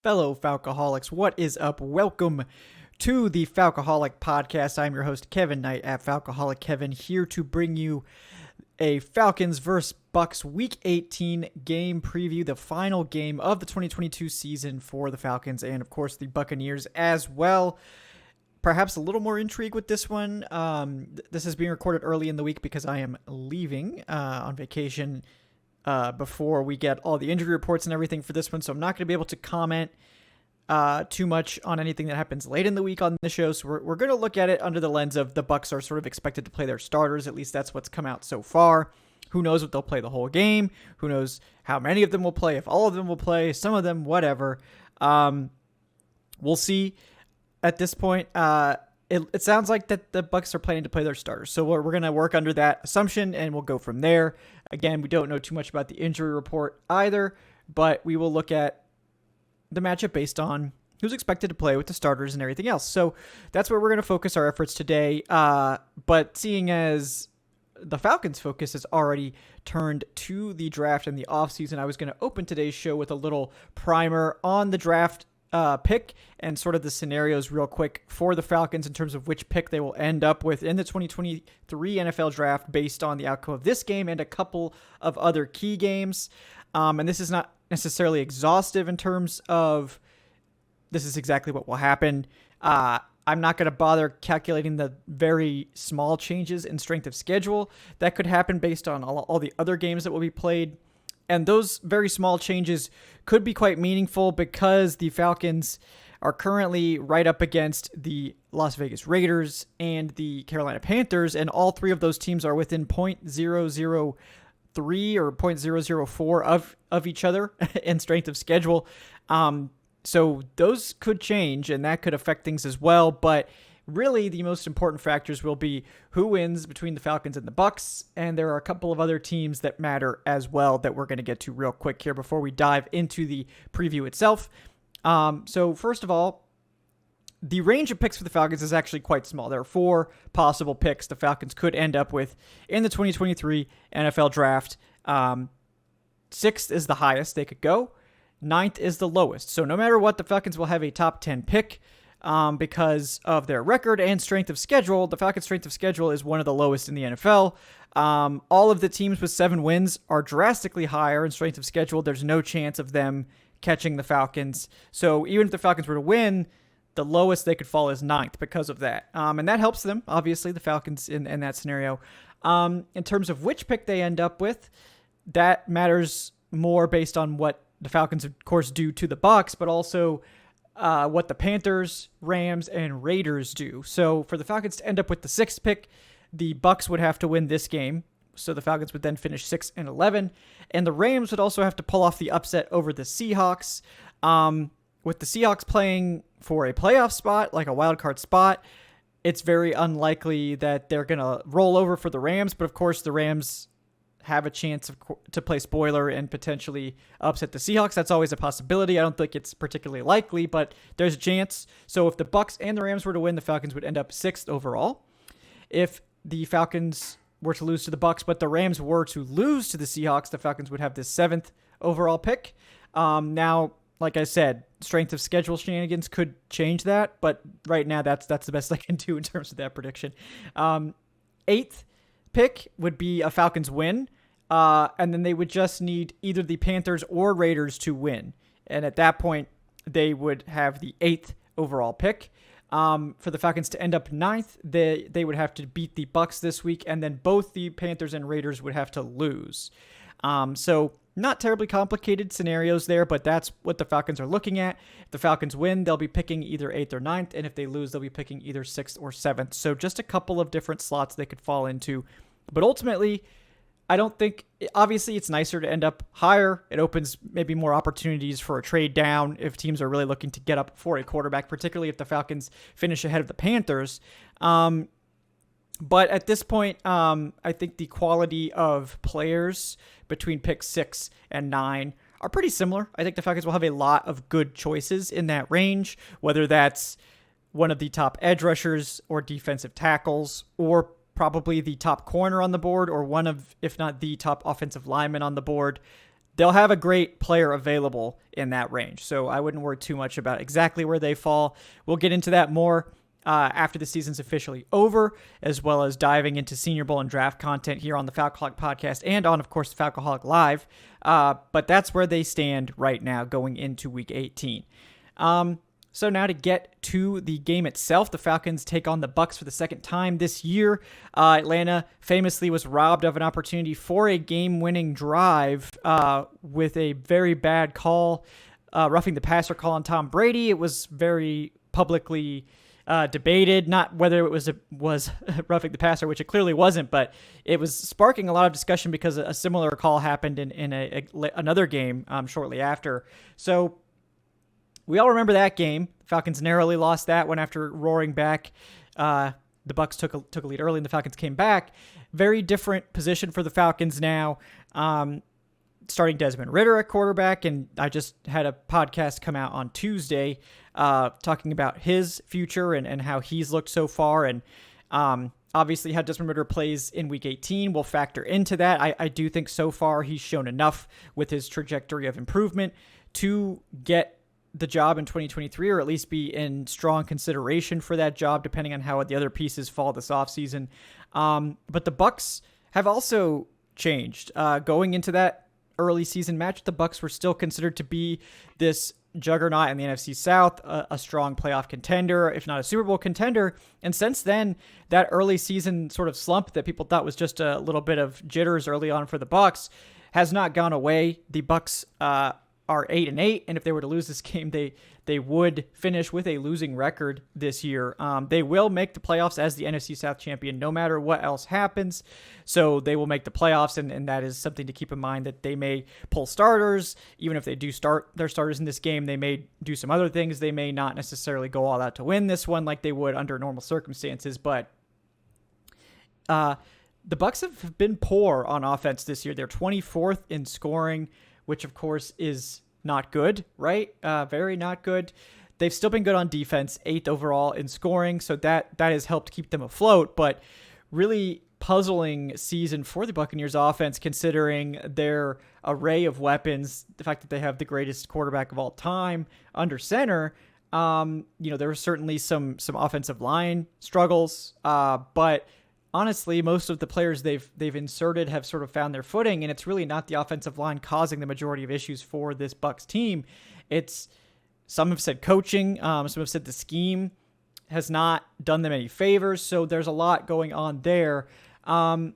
Fellow Falcoholics, what is up? Welcome to the Falcoholic podcast. I'm your host, Kevin Knight at Falcoholic Kevin, here to bring you a Falcons vs. Bucs Week 18 game preview, the final game of the 2022 season for the Falcons and, of course, the Buccaneers as well. Perhaps a little more intrigue with this one. This is being recorded early in the week because I am leaving on vacation before we get all the injury reports and everything for this one. So I'm not going to be able to comment too much on anything that happens late in the week on the show. So we're going to look at it under the lens of the Bucs are sort of expected to play their starters. At least that's what's come out so far. Who knows if they'll play the whole game? Who knows how many of them will play? If all of them will play, some of them, whatever. We'll see. At this point, it sounds like that the Bucs are planning to play their starters. So we're going to work under that assumption, and we'll go from there. Again, we don't know too much about the injury report either, but we will look at the matchup based on who's expected to play with the starters and everything else. So that's where we're going to focus our efforts today. But seeing as the Falcons' focus is already turned to the draft and the offseason, I was going to open today's show with a little primer on the draft pick and sort of the scenarios real quick for the Falcons in terms of which pick they will end up with in the 2023 NFL draft based on the outcome of this game and a couple of other key games. And this is not necessarily exhaustive in terms of this is exactly what will happen. I'm not going to bother calculating the very small changes in strength of schedule that could happen based on all the other games that will be played. And those very small changes could be quite meaningful because the Falcons are currently right up against the Las Vegas Raiders and the Carolina Panthers, and all three of those teams are within 0.003 or 0.004 of each other in strength of schedule. So those could change, and that could affect things as well. But really, the most important factors will be who wins between the Falcons and the Bucs, and there are a couple of other teams that matter as well that we're going to get to real quick here before we dive into the preview itself. So first of all, the range of picks for the Falcons is actually quite small. There are 4 possible picks the Falcons could end up with in the 2023 NFL Draft. 6th is the highest they could go. 9th is the lowest. So no matter what, the Falcons will have a top 10 pick. Because of their record and strength of schedule. The Falcons' strength of schedule is one of the lowest in the NFL. All of the teams with 7 wins are drastically higher in strength of schedule. There's no chance of them catching the Falcons. So even if the Falcons were to win, the lowest they could fall is 9th because of that. And that helps them, obviously, the Falcons in that scenario. In terms of which pick they end up with, that matters more based on what the Falcons, of course, do to the Bucs, but also what the Panthers, Rams, and Raiders do. So for the Falcons to end up with the 6th pick, the Bucs would have to win this game. So the Falcons would then finish 6-11. And the Rams would also have to pull off the upset over the Seahawks. With the Seahawks playing for a playoff spot, like a wild card spot, it's very unlikely that they're going to roll over for the Rams. But of course, the Rams have a chance to play spoiler and potentially upset the Seahawks. That's always a possibility. I don't think it's particularly likely, but there's a chance. So if the Bucs and the Rams were to win, the Falcons would end up 6th overall. If the Falcons were to lose to the Bucs, but the Rams were to lose to the Seahawks, the Falcons would have the 7th overall pick. Now, like I said, strength of schedule shenanigans could change that, but right now that's the best I can do in terms of that prediction. 8th pick would be a Falcons win, and then they would just need either the Panthers or Raiders to win, and at that point they would have the 8th overall pick. For the Falcons to end up 9th, they would have to beat the Bucs this week, and then both the Panthers and Raiders would have to lose. So not terribly complicated scenarios there, but that's what the Falcons are looking at. If the Falcons win, they'll be picking either 8th or 9th, and if they lose, they'll be picking either 6th or 7th. So just a couple of different slots they could fall into. But ultimately, I don't think, obviously it's nicer to end up higher. It opens maybe more opportunities for a trade down if teams are really looking to get up for a quarterback, particularly if the Falcons finish ahead of the Panthers. But at this point, I think the quality of players between pick 6 and 9 are pretty similar. I think the Falcons will have a lot of good choices in that range, whether that's one of the top edge rushers or defensive tackles, or probably the top corner on the board, or one of, if not the top offensive lineman on the board. they'll have a great player available in that range. So I wouldn't worry too much about exactly where they fall. We'll get into that more after the season's officially over, as well as diving into Senior Bowl and draft content here on the Falcoholic podcast and on, of course, the Falcoholic Live. But that's where they stand right now going into Week 18. So now to get to the game itself, the Falcons take on the Bucs for the second time this year. Atlanta famously was robbed of an opportunity for a game-winning drive with a very bad call, roughing the passer call on Tom Brady. It was very publicly debated, not whether it was roughing the passer, which it clearly wasn't, but it was sparking a lot of discussion because a similar call happened in another game shortly after. So we all remember that game. Falcons narrowly lost that one after roaring back. The Bucs took a lead early, and the Falcons came back. Very different position for the Falcons now. Starting Desmond Ridder at quarterback, and I just had a podcast come out on Tuesday talking about his future and how he's looked so far. And obviously how Desmond Ridder plays in Week 18 will factor into that. I do think so far he's shown enough with his trajectory of improvement to get the job in 2023, or at least be in strong consideration for that job, depending on how the other pieces fall this offseason. But the Bucs have also changed. Going into that early season match, the Bucs were still considered to be this juggernaut in the NFC South, a strong playoff contender, if not a Super Bowl contender. And since then, that early season sort of slump that people thought was just a little bit of jitters early on for the Bucs has not gone away. The Bucs are 8-8, and if they were to lose this game, they would finish with a losing record this year. They will make the playoffs as the NFC South champion no matter what else happens. So they will make the playoffs, and that is something to keep in mind, that they may pull starters. Even if they do start their starters in this game, they may do some other things. They may not necessarily go all out to win this one like they would under normal circumstances, but the Bucs have been poor on offense this year. They're 24th in scoring, which of course is not good, right? Very not good. They've still been good on defense, 8th overall in scoring, so that has helped keep them afloat, but really puzzling season for the Buccaneers offense, considering their array of weapons, the fact that they have the greatest quarterback of all time under center. There were certainly some offensive line struggles, but honestly, most of the players they've inserted have sort of found their footing, and it's really not the offensive line causing the majority of issues for this Bucs team. Some have said coaching, some have said the scheme has not done them any favors, so there's a lot going on there. But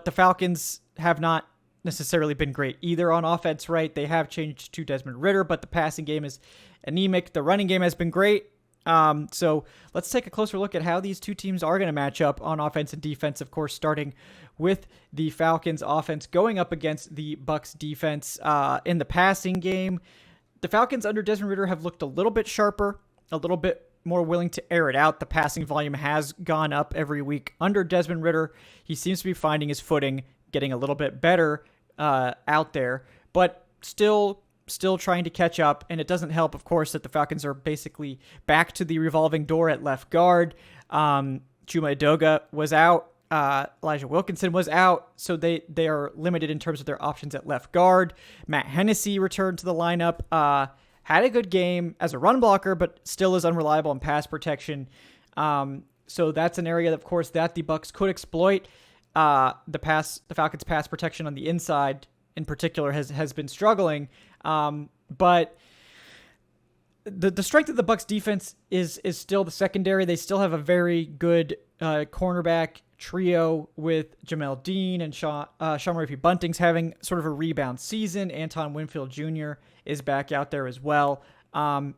the Falcons have not necessarily been great either on offense, right? They have changed to Desmond Ridder, but the passing game is anemic. The running game has been great. So let's take a closer look at how these two teams are going to match up on offense and defense, of course, starting with the Falcons offense going up against the Bucs defense. In the passing game, the Falcons under Desmond Ridder have looked a little bit sharper, a little bit more willing to air it out. The passing volume has gone up every week under Desmond Ridder. He seems to be finding his footing, getting a little bit better out there, but still trying to catch up, and it doesn't help, of course, that the Falcons are basically back to the revolving door at left guard. Chuma Edoga was out. Elijah Wilkinson was out, so they are limited in terms of their options at left guard. Matt Hennessy returned to the lineup. Had a good game as a run blocker, but still is unreliable in pass protection. So that's an area, of course, that the Bucs could exploit. The Falcons' pass protection on the inside, in particular, has been struggling. But the strength of the Bucs defense is still the secondary. They still have a very good cornerback trio with Jamel Dean and Sean Murphy-Bunting's having sort of a rebound season. Anton Winfield Jr. is back out there as well. So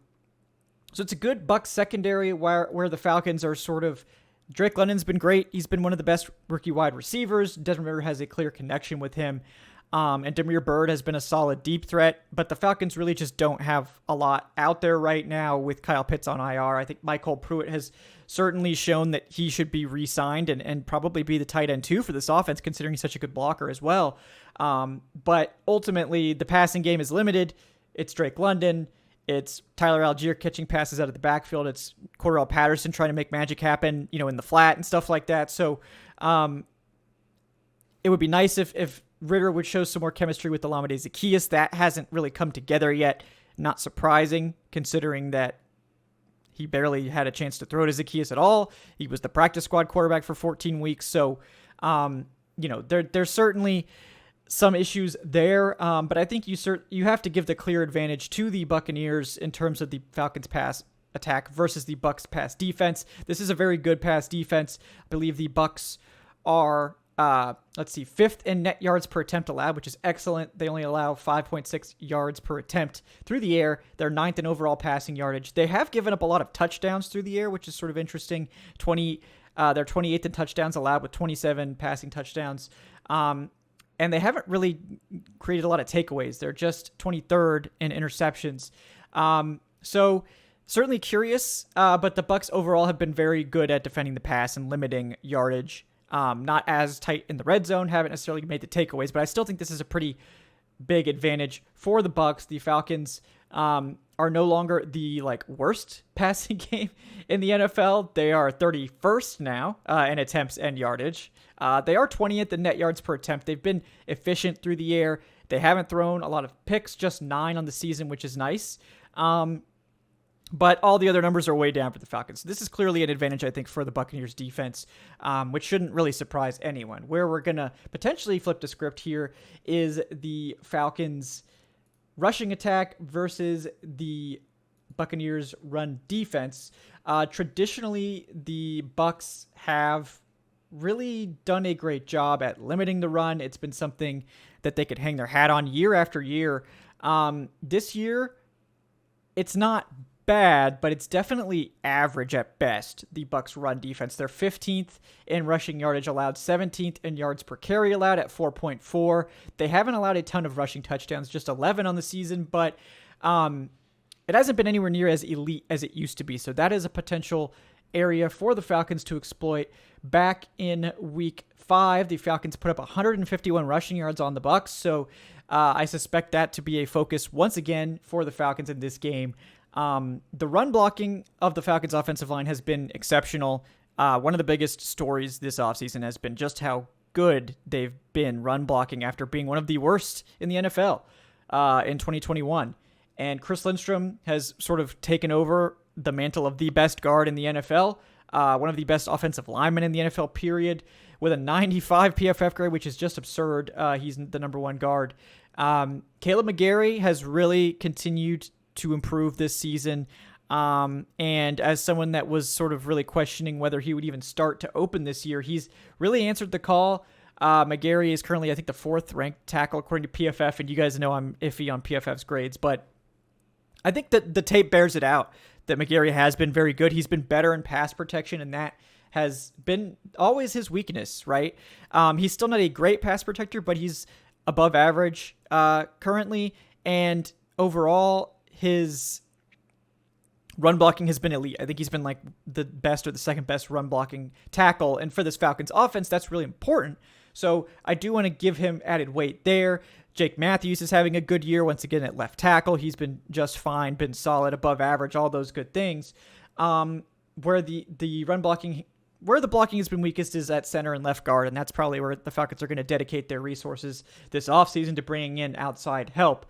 it's a good Bucs secondary where the Falcons are sort of. Drake London's been great. He's been one of the best rookie wide receivers. Desmond Ridder has a clear connection with him. And Demir Bird has been a solid deep threat, but the Falcons really just don't have a lot out there right now with Kyle Pitts on IR. I think Michael Pruitt has certainly shown that he should be re-signed and probably be the tight end too for this offense, considering he's such a good blocker as well. But ultimately, the passing game is limited. It's Drake London. It's Tyler Algier catching passes out of the backfield. It's Cordarrelle Patterson trying to make magic happen, in the flat and stuff like that. So it would be nice if Ritter would show some more chemistry with Olamide Zaccheaus. That hasn't really come together yet. Not surprising, considering that he barely had a chance to throw to Zaccheaus at all. He was the practice squad quarterback for 14 weeks. So, there's certainly some issues there. But I think you have to give the clear advantage to the Buccaneers in terms of the Falcons pass attack versus the Bucs pass defense. This is a very good pass defense. I believe the Bucs are, fifth in net yards per attempt allowed, which is excellent. They only allow 5.6 yards per attempt through the air. They're ninth in overall passing yardage. They have given up a lot of touchdowns through the air, which is sort of interesting. They're 28th in touchdowns allowed with 27 passing touchdowns. And they haven't really created a lot of takeaways. They're just 23rd in interceptions. So certainly curious, but the Bucs overall have been very good at defending the pass and limiting yardage. Not as tight in the red zone, haven't necessarily made the takeaways, but I still think this is a pretty big advantage for the Bucs. The Falcons are no longer the worst passing game in the NFL. They are 31st now in attempts and yardage. They are 20th in net yards per attempt. They've been efficient through the air. They haven't thrown a lot of picks, just 9 on the season, which is nice. But all the other numbers are way down for the Falcons. This is clearly an advantage, I think, for the Buccaneers defense, which shouldn't really surprise anyone. Where we're going to potentially flip the script here is the Falcons rushing attack versus the Buccaneers run defense. Traditionally, the Bucs have really done a great job at limiting the run. It's been something that they could hang their hat on year after year. This year, it's not bad, but it's definitely average at best, the Bucs run defense. They're 15th in rushing yardage allowed, 17th in yards per carry allowed at 4.4. They haven't allowed a ton of rushing touchdowns, just 11 on the season, but it hasn't been anywhere near as elite as it used to be. So that is a potential area for the Falcons to exploit. Back in week 5, the Falcons put up 151 rushing yards on the Bucs. So I suspect that to be a focus once again for the Falcons in this game. The run blocking of the Falcons offensive line has been exceptional. One of the biggest stories this offseason has been just how good they've been run blocking after being one of the worst in the NFL in 2021. And Chris Lindstrom has sort of taken over the mantle of the best guard in the NFL, one of the best offensive linemen in the NFL, period, with a 95 PFF grade, which is just absurd. He's the number one guard. Caleb McGarry has really continued to improve this season. And as someone that was sort of really questioning whether he would even start to open this year, he's really answered the call. McGarry is currently, I think, the 4th ranked tackle according to PFF, and you guys know I'm iffy on PFF's grades, but I think that the tape bears it out that McGarry has been very good. He's been better in pass protection, and that has been always his weakness, right? He's still not a great pass protector, but he's above average currently, and overall, his run blocking has been elite. I think he's been like the best or the second best run blocking tackle. And for this Falcons offense, that's really important. So I do want to give him added weight there. Jake Matthews is having a good year once again at left tackle. He's been just fine, been solid, above average, all those good things. Where the run blocking, where the blocking has been weakest is at center and left guard, and that's probably where the Falcons are going to dedicate their resources this offseason to bringing in outside help.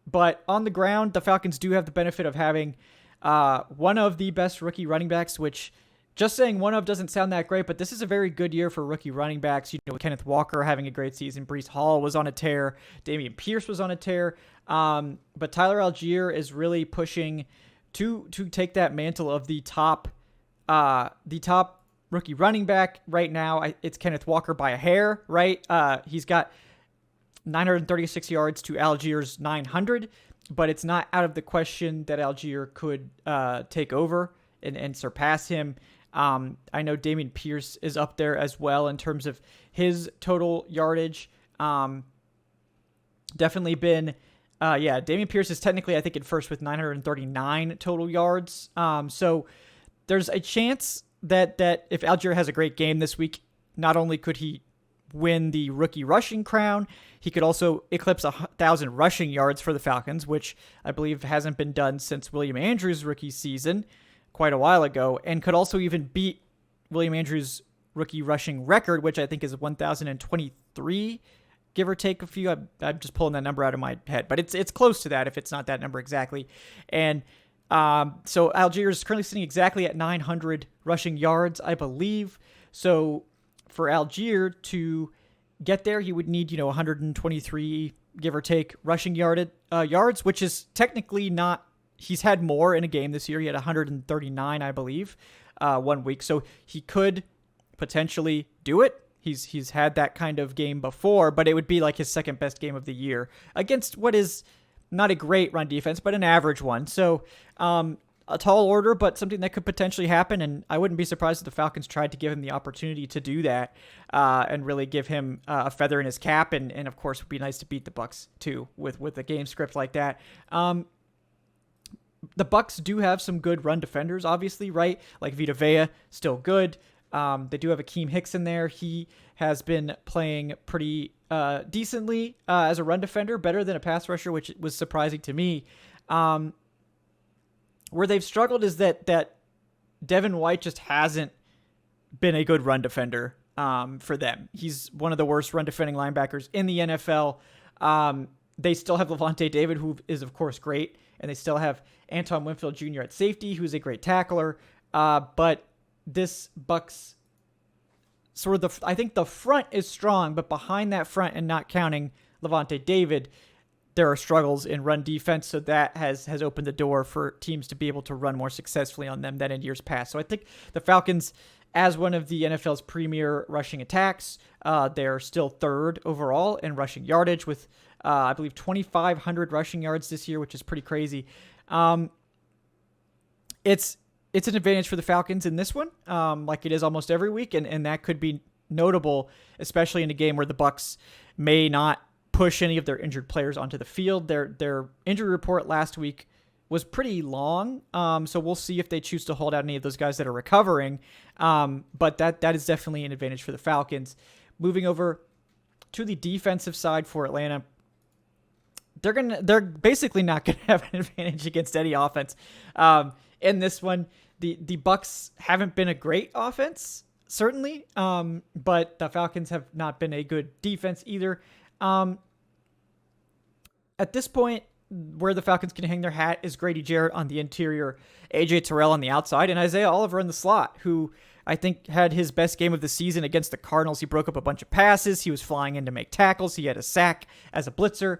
But on the ground, the Falcons do have the benefit of having one of the best rookie running backs, which just saying one of doesn't sound that great, but this is a very good year for rookie running backs. You know, Kenneth Walker having a great season. Breece Hall was on a tear. Dameon Pierce was on a tear. But Tyler Algier is really pushing to take that mantle of the top rookie running back right now. It's Kenneth Walker by a hair, right? He's got 936 yards to Algier's 900, but it's not out of the question that Algier could take over and surpass him. I know Dameon Pierce is up there as well in terms of his total yardage. Definitely been, Dameon Pierce is technically, I think, in first with 939 total yards. So there's a chance that if Algier has a great game this week, not only could he win the rookie rushing crown, he could also eclipse 1,000 rushing yards for the Falcons, which I believe hasn't been done since William Andrews' rookie season quite a while ago, and could also even beat William Andrews' rookie rushing record, which I think is 1,023 103, give or take a few. I'm just pulling that number out of my head, but it's close to that if it's not that number exactly. And so Algier is currently sitting exactly at 900 rushing yards, I believe. So for Algier to get there, he would need 123, give or take, rushing yards, which is technically not. He's had more in a game this year. He had 139, I believe, 1 week. So he could potentially do it. He's had that kind of game before, but it would be like his second best game of the year against what is not a great run defense, but an average one. So a tall order, but something that could potentially happen. And I wouldn't be surprised if the Falcons tried to give him the opportunity to do that and really give him a feather in his cap. And of course, it would be nice to beat the Bucs too with a game script like that. The Bucs do have some good run defenders, obviously, right? Like Vita Vea, still good. They do have Akeem Hicks in there. He has been playing pretty decently as a run defender, better than a pass rusher, which was surprising to me. Where they've struggled is that Devin White just hasn't been a good run defender for them. He's one of the worst run defending linebackers in the NFL. They still have Levante David, who is, of course, great. And they still have Anton Winfield Jr. at safety, who's a great tackler. But this Bucs I think the front is strong, but behind that front and not counting Levante David, there are struggles in run defense. So that has opened the door for teams to be able to run more successfully on them than in years past. So I think the Falcons, as one of the NFL's premier rushing attacks, they're still third overall in rushing yardage with, I believe, 2,500 rushing yards this year, which is pretty crazy. It's an advantage for the Falcons in this one, like it is almost every week, and that could be notable, especially in a game where the Bucs may not push any of their injured players onto the field. Their injury report last week was pretty long, so we'll see if they choose to hold out any of those guys that are recovering. But that is definitely an advantage for the Falcons. Moving over to the defensive side for Atlanta, they're basically not gonna have an advantage against any offense. In this one, the Bucs haven't been a great offense, certainly, but the Falcons have not been a good defense either. At this point, where the Falcons can hang their hat is Grady Jarrett on the interior, AJ Terrell on the outside, and Isaiah Oliver in the slot, who I think had his best game of the season against the Cardinals. He broke up a bunch of passes. He was flying in to make tackles. He had a sack as a blitzer.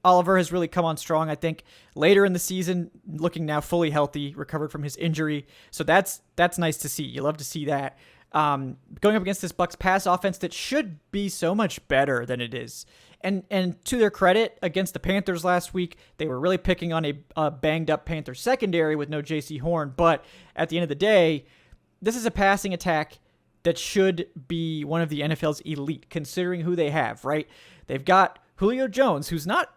Oliver has really come on strong, I think, later in the season, looking now fully healthy, recovered from his injury. So that's nice to see. You love to see that. Going up against this Bucs pass offense that should be so much better than it is. And to their credit, against the Panthers last week, they were really picking on a banged-up Panthers secondary with no J.C. Horn. But at the end of the day, this is a passing attack that should be one of the NFL's elite, considering who they have, right? They've got Julio Jones, who's not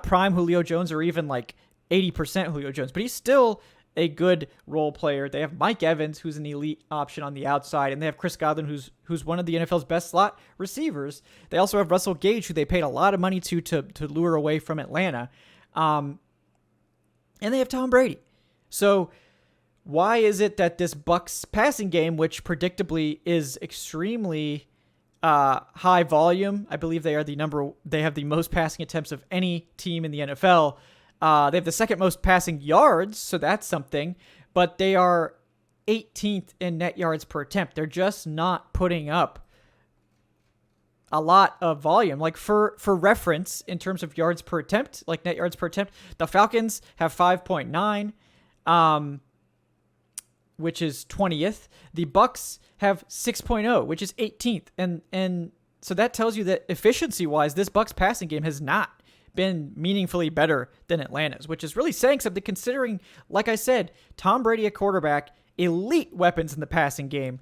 prime Julio Jones or even like 80% Julio Jones, but he's still a good role player. They have Mike Evans, who's an elite option on the outside, and they have Chris Godwin, who's one of the NFL's best slot receivers. They also have Russell Gage, who they paid a lot of money to lure away from Atlanta. And they have Tom Brady. So why is it that this Bucs passing game, which predictably is extremely high volume, I believe they have the most passing attempts of any team in the NFL. They have the second most passing yards, so that's something, but they are 18th in net yards per attempt. They're just not putting up a lot of volume. Like for reference, in terms of yards per attempt, like net yards per attempt, the Falcons have 5.9, which is 20th. The Bucs have 6.0, which is 18th. And so that tells you that efficiency-wise, this Bucs passing game has not been meaningfully better than Atlanta's, which is really saying something considering, like I said, Tom Brady at quarterback, elite weapons in the passing game.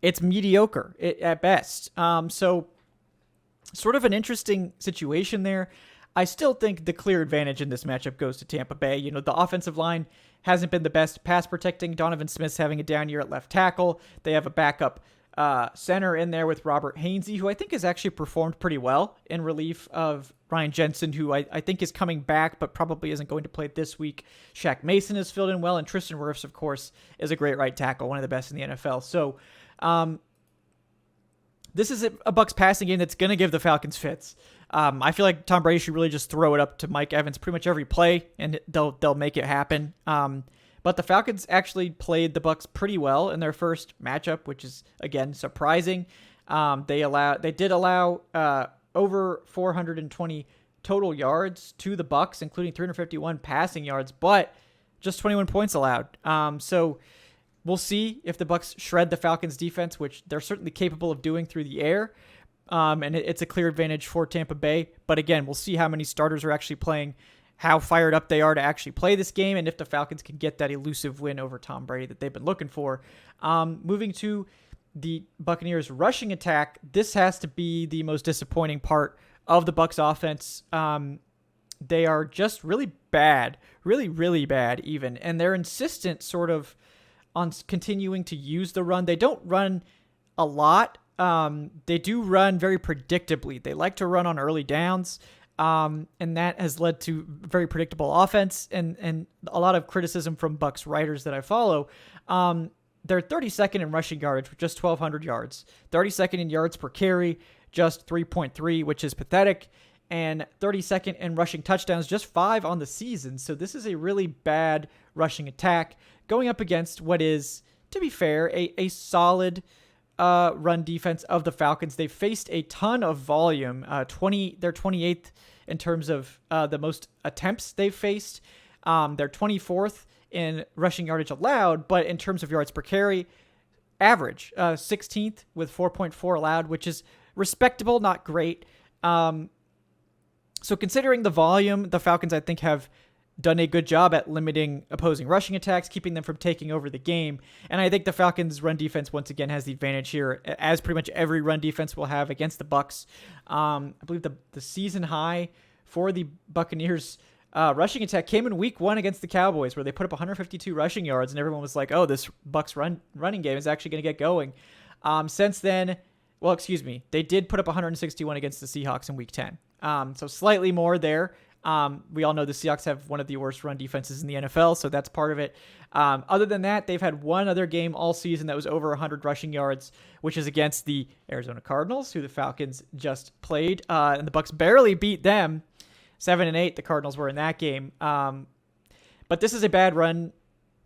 It's mediocre at best. So sort of an interesting situation there. I still think the clear advantage in this matchup goes to Tampa Bay. You know, the offensive line hasn't been the best pass protecting. Donovan Smith's having a down year at left tackle. They have a backup center in there with Robert Hainsey, who I think has actually performed pretty well in relief of Ryan Jensen, who I think is coming back, but probably isn't going to play this week. Shaq Mason has filled in well, and Tristan Wirfs, of course, is a great right tackle, one of the best in the NFL. So this is a Bucs passing game that's going to give the Falcons fits. I feel like Tom Brady should really just throw it up to Mike Evans pretty much every play, and they'll make it happen. But the Falcons actually played the Bucs pretty well in their first matchup, which is, again, surprising. They did allow over 420 total yards to the Bucs, including 351 passing yards, but just 21 points allowed. So we'll see if the Bucs shred the Falcons defense, which they're certainly capable of doing through the air. And it's a clear advantage for Tampa Bay. But again, we'll see how many starters are actually playing, how fired up they are to actually play this game, and if the Falcons can get that elusive win over Tom Brady that they've been looking for. Moving to the Buccaneers rushing attack, this has to be the most disappointing part of the Bucs offense. They are just really bad, really, really bad even. And they're insistent sort of on continuing to use the run. They don't run a lot. They do run very predictably. They like to run on early downs. And that has led to very predictable offense and a lot of criticism from Bucs writers that I follow. They're 32nd in rushing yardage with just 1,200 yards, 32nd in yards per carry, just 3.3, which is pathetic, and 32nd in rushing touchdowns, just 5 on the season. So this is a really bad rushing attack going up against what is, to be fair, a solid run defense of the Falcons. They've faced a ton of volume. They're 28th in terms of the most attempts they've faced. They're 24th in rushing yardage allowed, but in terms of yards per carry, average 16th with 4.4 allowed, which is respectable, not great. So considering the volume, the Falcons, I think, have done a good job at limiting opposing rushing attacks, keeping them from taking over the game. And I think the Falcons' run defense, once again, has the advantage here, as pretty much every run defense will have against the Bucs. I believe the season high for the Buccaneers rushing attack came in week 1 against the Cowboys, where they put up 152 rushing yards, and everyone was like, oh, this Bucs running game is actually going to get going. Since then, they did put up 161 against the Seahawks in week 10. So slightly more there. We all know the Seahawks have one of the worst run defenses in the NFL, so that's part of it. Other than that, they've had one other game all season that was over 100 rushing yards, which is against the Arizona Cardinals, who the Falcons just played, and the Bucs barely beat them. 7-8, the Cardinals were in that game. But this is a bad run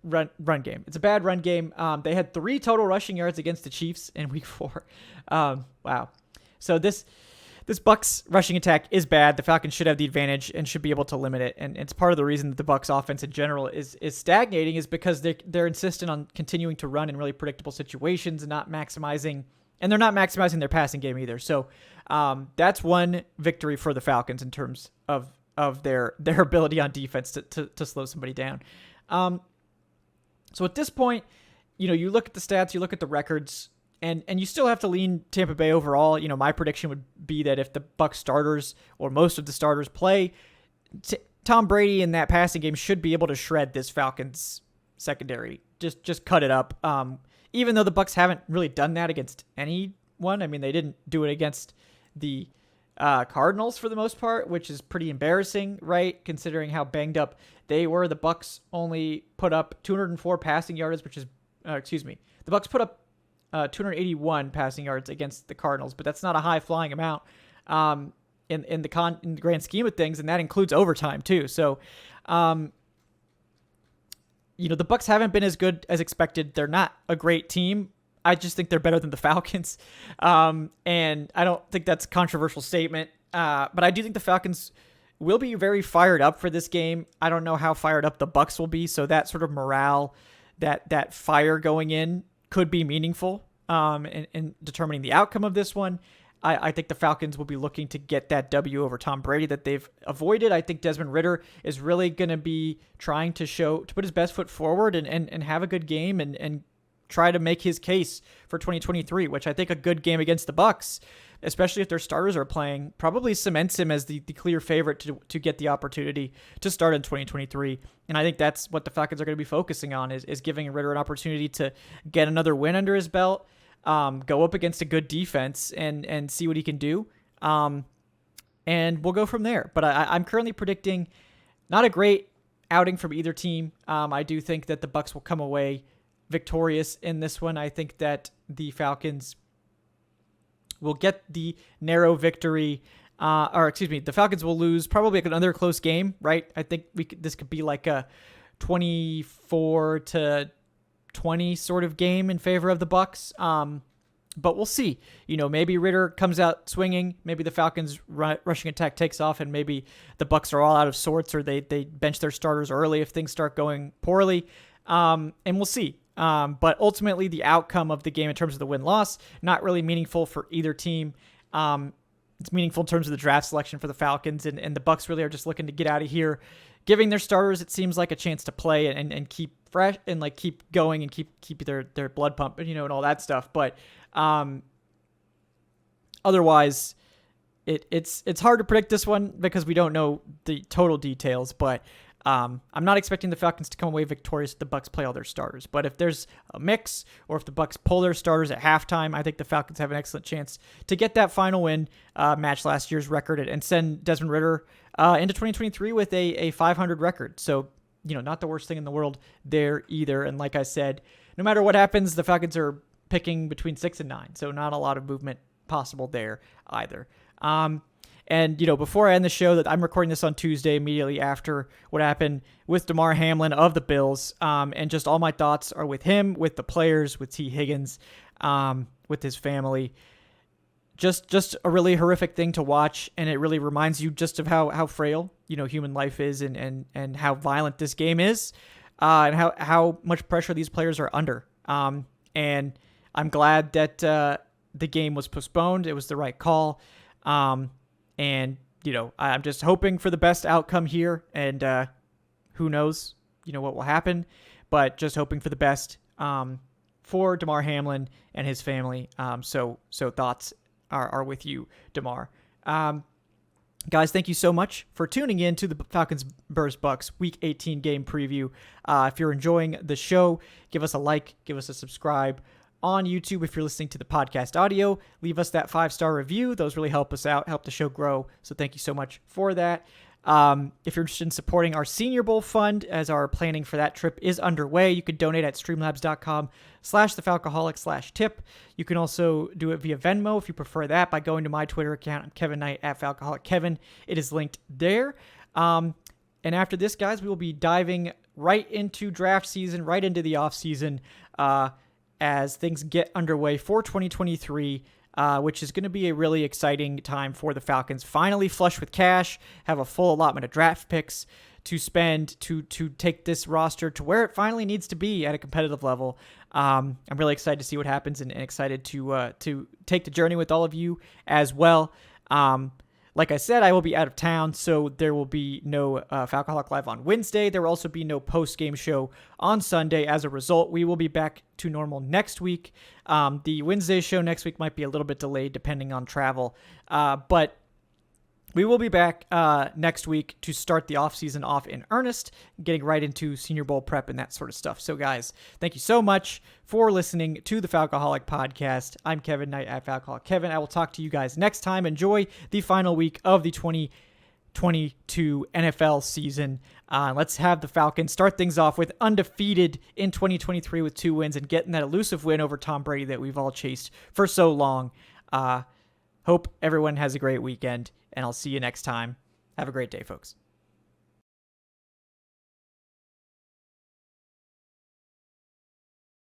game. It's a bad run game. They had 3 total rushing yards against the Chiefs in week 4. Wow. So this Bucs rushing attack is bad. The Falcons should have the advantage and should be able to limit it. And it's part of the reason that the Bucs offense in general is stagnating, is because they're insistent on continuing to run in really predictable situations and not maximizing, and they're not maximizing their passing game either. So that's one victory for the Falcons in terms of their ability on defense to slow somebody down. So at this point, you look at the stats, you look at the records, and you still have to lean Tampa Bay overall. My prediction would be that if the Bucs starters or most of the starters play, Tom Brady in that passing game should be able to shred this Falcons secondary. Just cut it up. Even though the Bucs haven't really done that against anyone. I mean, they didn't do it against the Cardinals for the most part, which is pretty embarrassing, right? Considering how banged up they were. The Bucs only put up 204 passing yards, which is, the Bucs put up 281 passing yards against the Cardinals, but that's not a high flying amount in the grand scheme of things, and that includes overtime too. So, the Bucs haven't been as good as expected. They're not a great team. I just think they're better than the Falcons, and I don't think that's a controversial statement. But I do think the Falcons will be very fired up for this game. I don't know how fired up the Bucs will be, so that sort of morale, that fire going in, could be meaningful in determining the outcome of this one. I think the Falcons will be looking to get that W over Tom Brady that they've avoided. I think Desmond Ridder is really going to be trying to put his best foot forward and have a good game and try to make his case for 2023, which I think a good game against the Bucs, especially if their starters are playing, probably cements him as the clear favorite to get the opportunity to start in 2023. And I think that's what the Falcons are going to be focusing on, is giving Ridder an opportunity to get another win under his belt, go up against a good defense and see what he can do. And we'll go from there. But I'm currently predicting not a great outing from either team. I do think that the Bucs will come away victorious in this one. I think that the Falcons will get the narrow victory. The Falcons will lose probably like another close game, right? I think this could be like a 24-20 sort of game in favor of the Bucs. But we'll see. Maybe Ritter comes out swinging. Maybe the Falcons' rushing attack takes off, and maybe the Bucs are all out of sorts, or they bench their starters early if things start going poorly. And we'll see. But ultimately, the outcome of the game in terms of the win-loss, not really meaningful for either team. It's meaningful in terms of the draft selection for the Falcons, and the Bucs really are just looking to get out of here, giving their starters, it seems like, a chance to play and keep fresh and like keep going and keep their blood pumping, and all that stuff. But otherwise, it's hard to predict this one because we don't know the total details. But I'm not expecting the Falcons to come away victorious if the Bucs play all their starters. But if there's a mix, or if the Bucs pull their starters at halftime, I think the Falcons have an excellent chance to get that final win, match last year's record, and send Desmond Ritter into 2023 with a 500 record. So, not the worst thing in the world there either. And like I said, no matter what happens, the Falcons are picking between 6 and 9. So not a lot of movement possible there either. And, before I end the show, that I'm recording this on Tuesday immediately after what happened with Demar Hamlin of the Bills. And just all my thoughts are with him, with the players, with T. Higgins, with his family. Just a really horrific thing to watch. And it really reminds you just of how frail, human life is, and how violent this game is, and how much pressure these players are under. And I'm glad that the game was postponed. It was the right call. And, I'm just hoping for the best outcome here, and who knows, what will happen, but just hoping for the best for Demar Hamlin and his family. So thoughts are with you, Demar. Guys, thank you so much for tuning in to the Falcons vs. Bucs Week 18 game preview. If you're enjoying the show, give us a like, give us a subscribe. On YouTube, if you're listening to the podcast audio, leave us that 5-star review. Those really help us out, help the show grow. So thank you so much for that. If you're interested in supporting our Senior Bowl fund, as our planning for that trip is underway, you can donate at streamlabs.com/thefalcoholic/tip. You can also do it via Venmo if you prefer that by going to my Twitter account. I'm Kevin Knight at Falcoholic Kevin. It is linked there. And after this, guys, we will be diving right into draft season, right into the off season, as things get underway for 2023, which is going to be a really exciting time for the Falcons. Finally flush with cash, have a full allotment of draft picks to spend to take this roster to where it finally needs to be at a competitive level. I'm really excited to see what happens, and excited to take the journey with all of you as well. Like I said, I will be out of town, so there will be no Falcoholic Live on Wednesday. There will also be no post-game show on Sunday. As a result, we will be back to normal next week. The Wednesday show next week might be a little bit delayed depending on travel, but we will be back next week to start the offseason off in earnest, getting right into Senior Bowl prep and that sort of stuff. So, guys, thank you so much for listening to the Falcoholic Podcast. I'm Kevin Knight at Falcoholic Kevin. I will talk to you guys next time. Enjoy the final week of the 2022 NFL season. Let's have the Falcons start things off with undefeated in 2023 with 2 wins and getting that elusive win over Tom Brady that we've all chased for so long. Hope everyone has a great weekend, and I'll see you next time. Have a great day, folks.